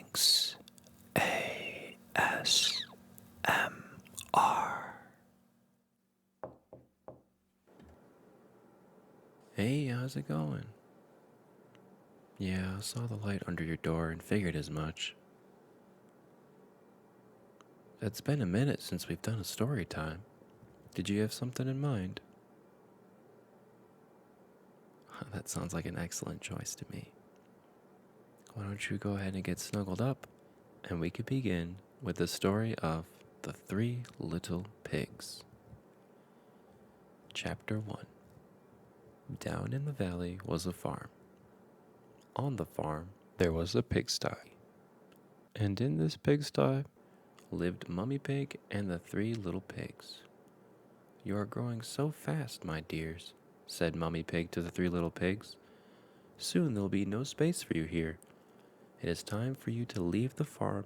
winksASMR. Hey, how's it going? Yeah, I saw the light under your door and figured as much. It's been a minute since we've done a story time. Did you have something in mind? That sounds like an excellent choice to me. Why don't you go ahead and get snuggled up, and we could begin with the story of the Three Little Pigs. Chapter 1. Down in the valley was a farm. On the farm, there was a pigsty. And in this pigsty lived Mummy Pig and the three little pigs. "You are growing so fast, my dears," said Mummy Pig to the three little pigs. "Soon there will be no space for you here. It is time for you to leave the farm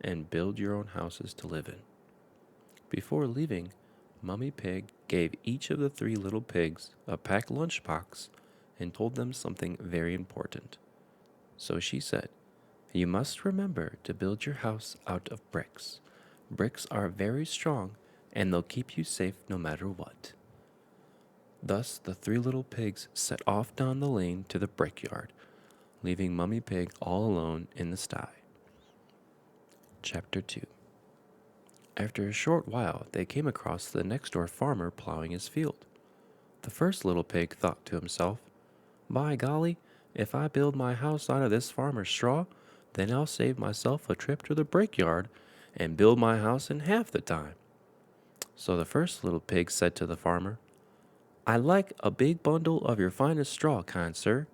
and build your own houses to live in." Before leaving, Mummy Pig gave each of the three little pigs a packed lunchbox and told them something very important. So she said, "You must remember to build your house out of bricks. Bricks are very strong and they'll keep you safe no matter what." Thus the three little pigs set off down the lane to the brickyard, leaving Mummy Pig all alone in the sty. Chapter 2. After a short while, they came across the next-door farmer plowing his field. The first little pig thought to himself, "By golly, if I build my house out of this farmer's straw, then I'll save myself a trip to the brickyard and build my house in half the time." So the first little pig said to the farmer, "I'd like a big bundle of your finest straw, kind sir.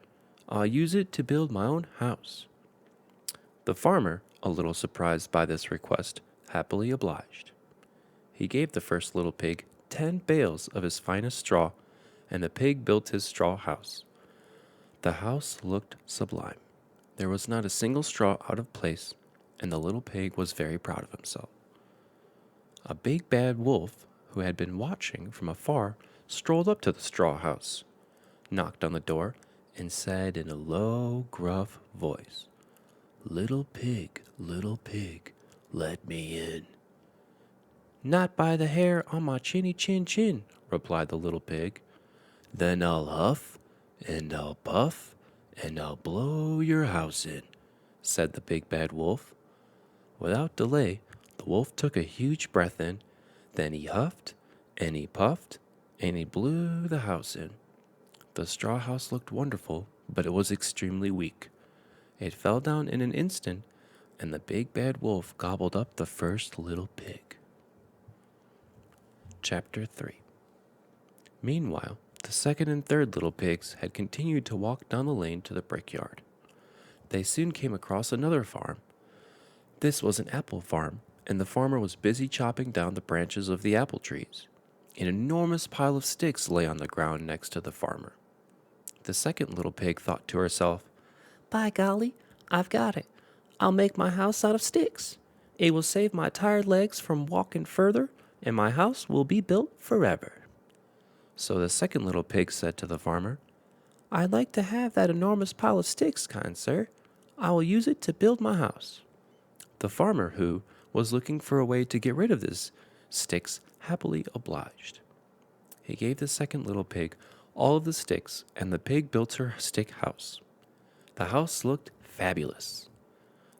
I'll use it to build my own house." The farmer, a little surprised by this request, happily obliged. He gave the first little pig 10 bales of his finest straw, and the pig built his straw house. The house looked sublime. There was not a single straw out of place, and the little pig was very proud of himself. A big bad wolf, who had been watching from afar, strolled up to the straw house, knocked on the door, and said in a low, gruff voice, little pig, let me in." "Not by the hair on my chinny chin chin," replied the little pig. "Then I'll huff, and I'll puff, and I'll blow your house in," said the big bad wolf. Without delay, the wolf took a huge breath in, then he huffed, and he puffed, and he blew the house in. The straw house looked wonderful, but it was extremely weak. It fell down in an instant, and the big bad wolf gobbled up the first little pig. Chapter 3. Meanwhile, the second and third little pigs had continued to walk down the lane to the brickyard. They soon came across another farm. This was an apple farm, and the farmer was busy chopping down the branches of the apple trees. An enormous pile of sticks lay on the ground next to the farmer. The second little pig thought to herself, "By golly, I've got it. I'll make my house out of sticks. It will save my tired legs from walking further, and my house will be built forever." So the second little pig said to the farmer, "I'd like to have that enormous pile of sticks, kind sir. I will use it to build my house." The farmer, who was looking for a way to get rid of these sticks, happily obliged. He gave the second little pig all of the sticks, and the pig built her stick house. The house looked fabulous.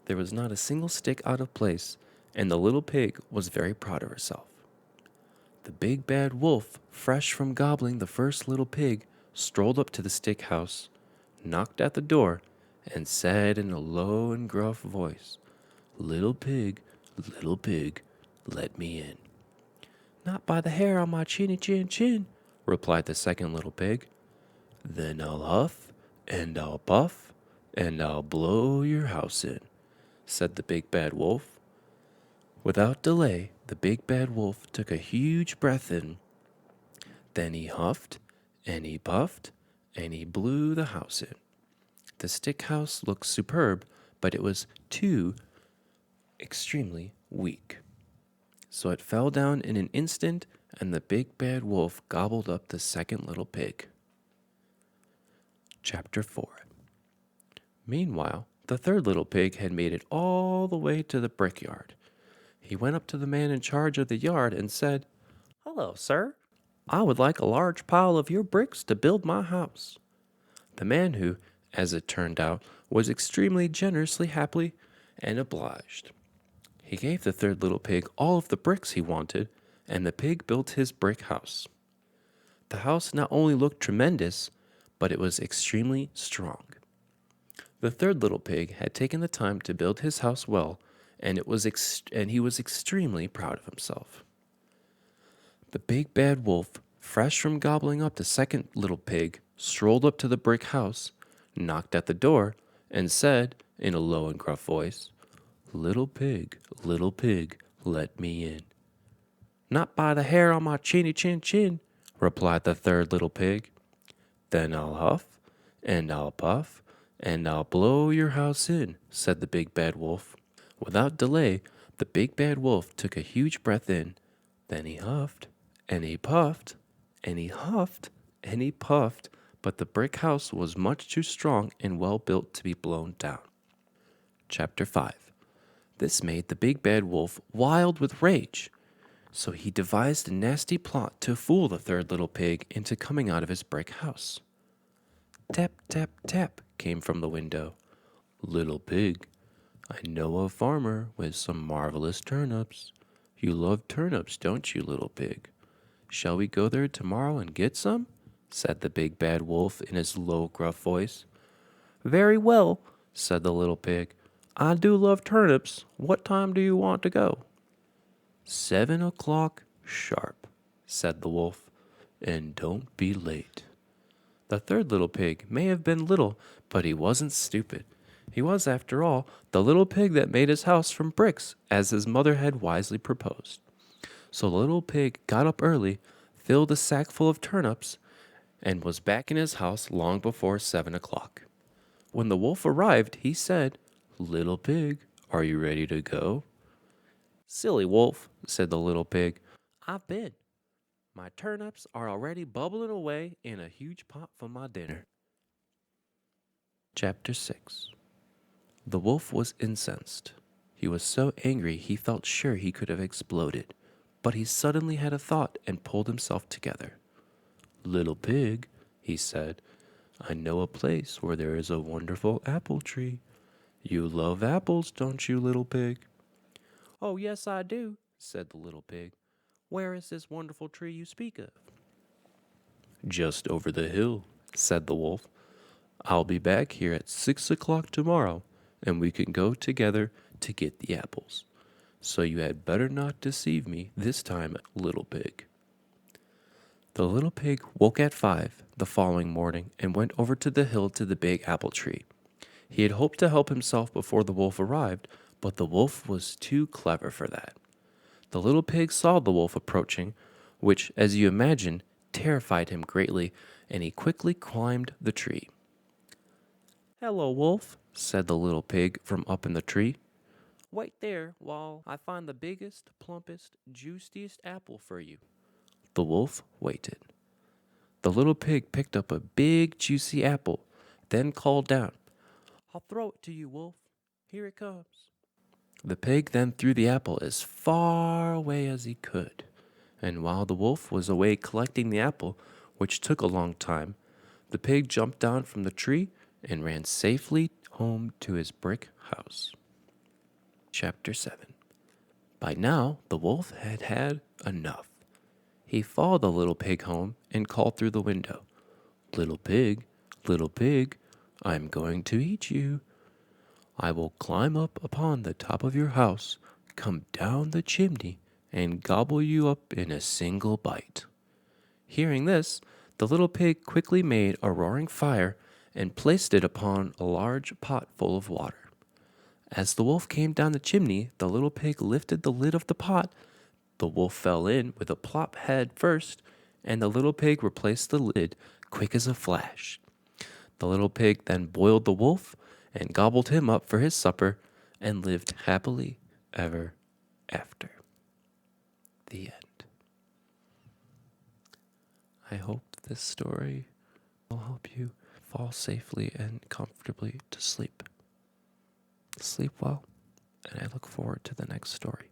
There was not a single stick out of place, and the little pig was very proud of herself. The big bad wolf, fresh from gobbling the first little pig, strolled up to the stick house, knocked at the door, and said in a low and gruff voice, little pig, let me in." "Not by the hair on my chinny chin chin," replied the second little pig. "Then I'll huff, and I'll puff, and I'll blow your house in," said the big bad wolf. Without delay, the big bad wolf took a huge breath in. Then he huffed, and he puffed, and he blew the house in. The stick house looked superb, but it was too extremely weak. So it fell down in an instant, and the big bad wolf gobbled up the second little pig. Chapter 4. Meanwhile, The third little pig had made it all the way to the brickyard. He went up to the man in charge of the yard and said, "Hello, sir. I would like a large pile of your bricks to build my house." The man who, as it turned out, was extremely generously happy and obliged. He gave the third little pig all of the bricks he wanted, and the pig built his brick house. The house not only looked tremendous, but it was extremely strong. The third little pig had taken the time to build his house well, and he was extremely proud of himself. The big bad wolf, fresh from gobbling up the second little pig, strolled up to the brick house, knocked at the door, and said, in a low and gruff voice, little pig, let me in." "Not by the hair on my chinny chin chin," replied the third little pig. "Then I'll huff, and I'll puff, and I'll blow your house in," said the big bad wolf. Without delay, the big bad wolf took a huge breath in. Then he huffed, and he puffed, and he huffed, and he puffed, but the brick house was much too strong and well built to be blown down. Chapter 5. This made the big bad wolf wild with rage. So he devised a nasty plot to fool the third little pig into coming out of his brick house. Tap, tap, tap came from the window. "Little pig, I know a farmer with some marvelous turnips. You love turnips, don't you, little pig? Shall we go there tomorrow and get some?" said the big bad wolf in his low, gruff voice. "Very well," said the little pig. "I do love turnips. What time do you want to go?" 7 o'clock sharp, said the wolf, "and don't be late." The third little pig may have been little, but he wasn't stupid. He was, after all, the little pig that made his house from bricks, as his mother had wisely proposed. So the little pig got up early, filled a sack full of turnips, and was back in his house long before 7 o'clock. When the wolf arrived, he said, "Little pig, are you ready to go?" "Silly wolf," said the little pig, "I've been. My turnips are already bubbling away in a huge pot for my dinner." Chapter 6. The wolf was incensed. He was so angry he felt sure he could have exploded, but he suddenly had a thought and pulled himself together. "Little pig," he said, "I know a place where there is a wonderful apple tree. You love apples, don't you, little pig?" "Oh, yes, I do," said the little pig. "Where is this wonderful tree you speak of?" "Just over the hill," said the wolf. "I'll be back here at 6 o'clock tomorrow, and we can go together to get the apples. So you had better not deceive me this time, little pig." The little pig woke at 5 the following morning and went over to the hill to the big apple tree. He had hoped to help himself before the wolf arrived, but the wolf was too clever for that. The little pig saw the wolf approaching, which, as you imagine, terrified him greatly, and he quickly climbed the tree. "Hello, wolf," said the little pig from up in the tree. "Wait there while I find the biggest, plumpest, juiciest apple for you." The wolf waited. The little pig picked up a big, juicy apple, then called down, "I'll throw it to you, wolf. Here it comes." The pig then threw the apple as far away as he could, and while the wolf was away collecting the apple, which took a long time, the pig jumped down from the tree and ran safely home to his brick house. Chapter 7. By now, the wolf had had enough. He followed the little pig home and called through the window, little pig, I'm going to eat you. I will climb up upon the top of your house, come down the chimney, and gobble you up in a single bite." Hearing this, the little pig quickly made a roaring fire and placed it upon a large pot full of water. As the wolf came down the chimney, the little pig lifted the lid of the pot. The wolf fell in with a plop head first, and the little pig replaced the lid quick as a flash. The little pig then boiled the wolf and gobbled him up for his supper and lived happily ever after. The end. I hope this story will help you fall safely and comfortably to sleep. Sleep well, and I look forward to the next story.